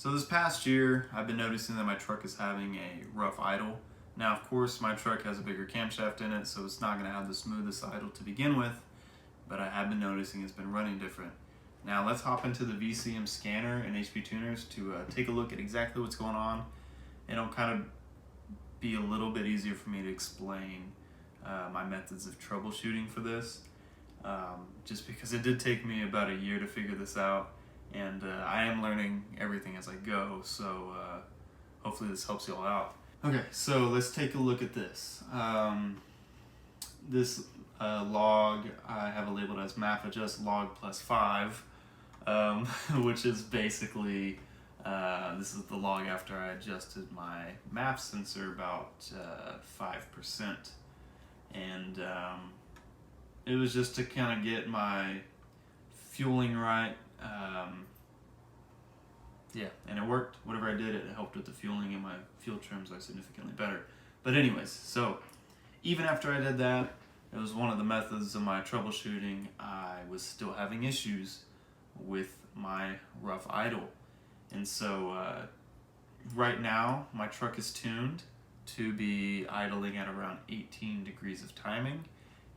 So this past year, I've been noticing that my truck is having a rough idle. Now, of course, my truck has a bigger camshaft in it, so it's not going to have the smoothest idle to begin with, but I have been noticing it's been running different. Now, let's hop into the VCM scanner and HP tuners to take a look at exactly what's going on, and it'll kind of be a little bit easier for me to explain my methods of troubleshooting for this, just because it did take me about a year to figure this out. And I am learning everything as I go, so hopefully this helps you all out. Okay, so let's take a look at this. This log, I have it labeled as map adjust log +5, which is basically, this is the log after I adjusted my map sensor about 5%. And it was just to kind of get my fueling right. Yeah, and it worked. Whatever I did, it helped with the fueling, and my fuel trims are significantly better. But anyways, so even after I did that, it was one of the methods of my troubleshooting. I was still having issues with my rough idle. And so right now, my truck is tuned to be idling at around 18 degrees of timing.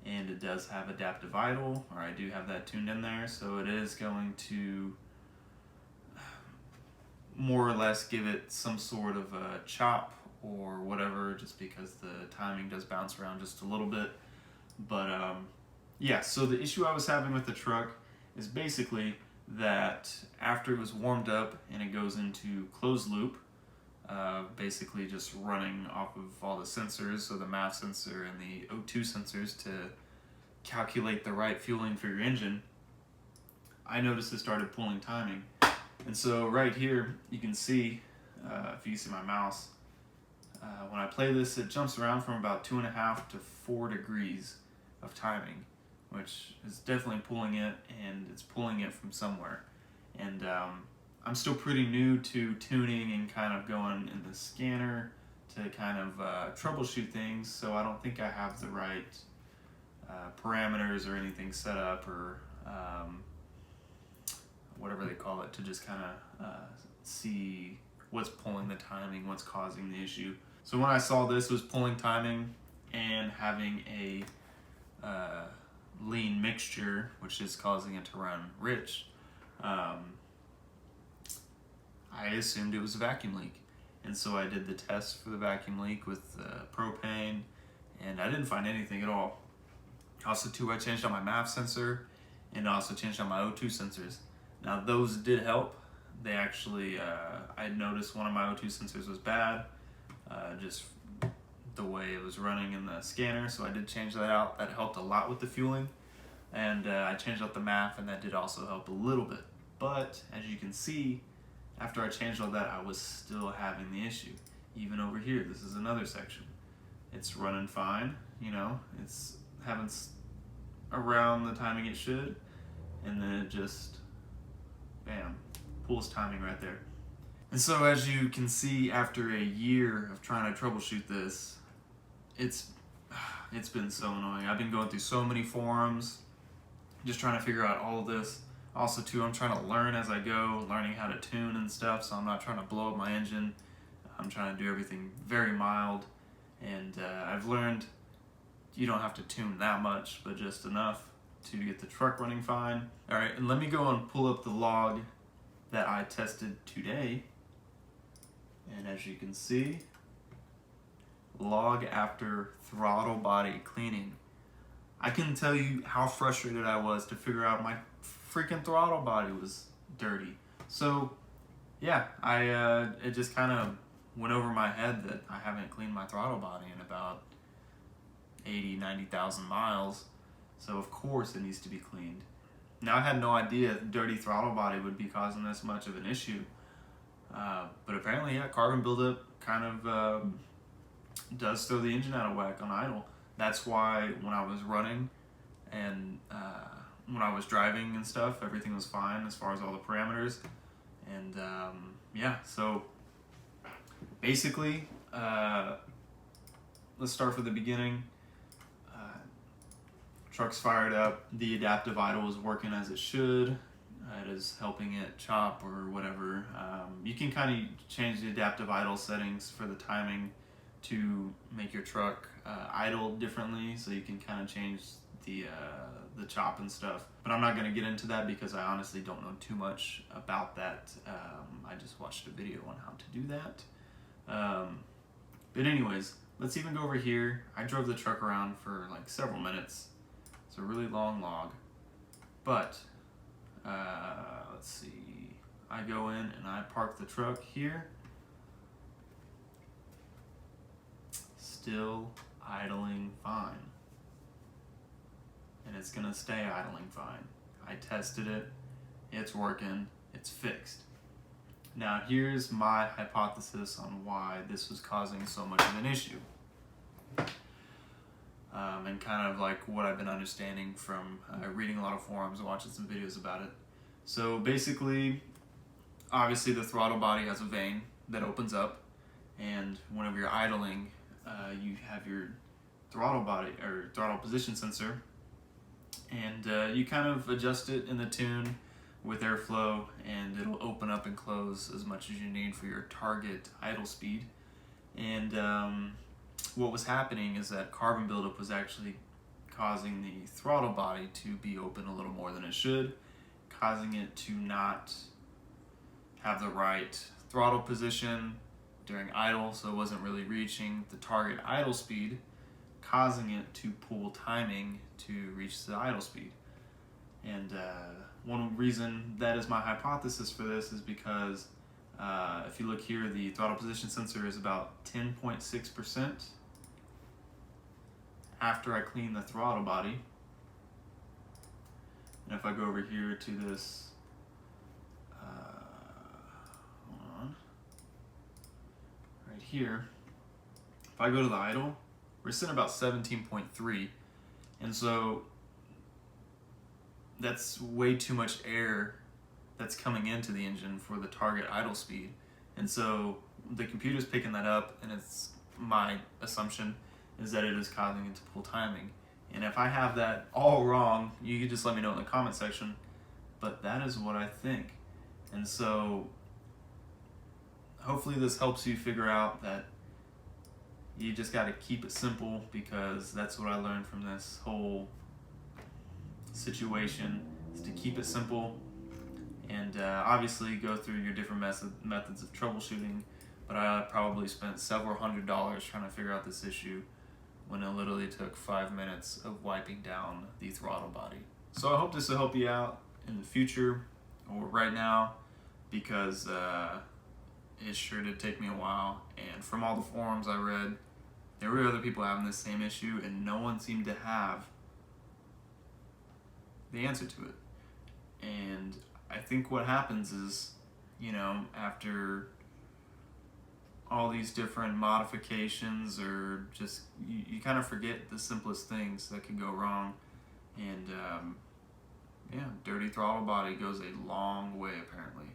And it does have adaptive idle, or I do have that tuned in there, so it is going to more or less give it some sort of a chop or whatever, just because the timing does bounce around just a little bit. But yeah, so the issue I was having with the truck is basically that after it was warmed up and it goes into closed loop, basically just running off of all the sensors, so the MAF sensor and the O2 sensors, to calculate the right fueling for your engine, I noticed it started pulling timing. And so right here, you can see, if you see my mouse, when I play this, it jumps around from about 2.5 to 4 degrees of timing, which is definitely pulling it, and it's pulling it from somewhere. And I'm still pretty new to tuning and kind of going in the scanner to kind of troubleshoot things, so I don't think I have the right parameters or anything set up, or whatever they call it, to just kind of see what's pulling the timing, what's causing the issue. So when I saw this was pulling timing and having a lean mixture, which is causing it to run rich, I assumed it was a vacuum leak. And so I did the test for the vacuum leak with propane, and I didn't find anything at all. Also too, I changed out my MAF sensor and also changed out my O2 sensors. Now those did help. They actually, I noticed one of my O2 sensors was bad, just the way it was running in the scanner, so I did change that out. That helped a lot with the fueling. And I changed out the MAF, and that did also help a little bit. But as you can see, after I changed all that, I was still having the issue. Even over here, this is another section. It's running fine, you know, it's having around the timing it should, and then it just, bam, pulls timing right there. And so as you can see, after a year of trying to troubleshoot this, it's been so annoying. I've been going through so many forums, just trying to figure out all of this. Also too, I'm trying to learn as I go, learning how to tune and stuff, so I'm not trying to blow up my engine. I'm trying to do everything very mild, and I've learned you don't have to tune that much, but just enough to get the truck running fine. Alright, and let me go and pull up the log that I tested today. And as you can see, log after throttle body cleaning. I couldn't tell you how frustrated I was to figure out my freaking throttle body was dirty. So yeah, it just kind of went over my head that I haven't cleaned my throttle body in about 90,000 miles. So of course it needs to be cleaned. Now I had no idea dirty throttle body would be causing this much of an issue. But apparently, yeah, carbon buildup kind of does throw the engine out of whack on idle. That's why when I was running and when I was driving and stuff, everything was fine as far as all the parameters. And yeah, so basically, let's start from the beginning. Truck's fired up, the adaptive idle is working as it should. it is helping it chop or whatever. You can kind of change the adaptive idle settings for the timing to make your truck idle differently, so you can kind of change the chop and stuff. But I'm not going to get into that because I honestly don't know too much about that. I just watched a video on how to do that. But anyways, let's even go over here. I drove the truck around for like several minutes. It's a really long log. But let's see. I go in and I park the truck here. Still idling fine. And it's gonna stay idling fine. I tested it, it's working, it's fixed. Now here's my hypothesis on why this was causing so much of an issue. And kind of like what I've been understanding from reading a lot of forums and watching some videos about it. So basically, obviously the throttle body has a vane that opens up, and whenever you're idling, you have your throttle body or throttle position sensor, and you kind of adjust it in the tune with airflow, and it'll open up and close as much as you need for your target idle speed. And what was happening is that carbon buildup was actually causing the throttle body to be open a little more than it should, causing it to not have the right throttle position during idle, so it wasn't really reaching the target idle speed, causing it to pull timing to reach the idle speed. And one reason that is my hypothesis for this is because if you look here, the throttle position sensor is about 10.6% after I clean the throttle body. And if I go over here to this, hold on, right here, if I go to the idle, we're sitting about 17.3, and so that's way too much air that's coming into the engine for the target idle speed. And so the computer's picking that up, and it's my assumption is that it is causing it to pull timing. And if I have that all wrong, you can just let me know in the comment section, but that is what I think. And so hopefully this helps you figure out that you just got to keep it simple, because that's what I learned from this whole situation, is to keep it simple, and obviously go through your different methods of troubleshooting. But I probably spent several $100s trying to figure out this issue, when it literally took 5 minutes of wiping down the throttle body. So I hope this will help you out in the future or right now, because it sure did take me a while. And from all the forums I read, there were other people having this same issue, and no one seemed to have the answer to it. And I think what happens is, you know, after all these different modifications, or just you kind of forget the simplest things that can go wrong. And yeah, dirty throttle body goes a long way apparently.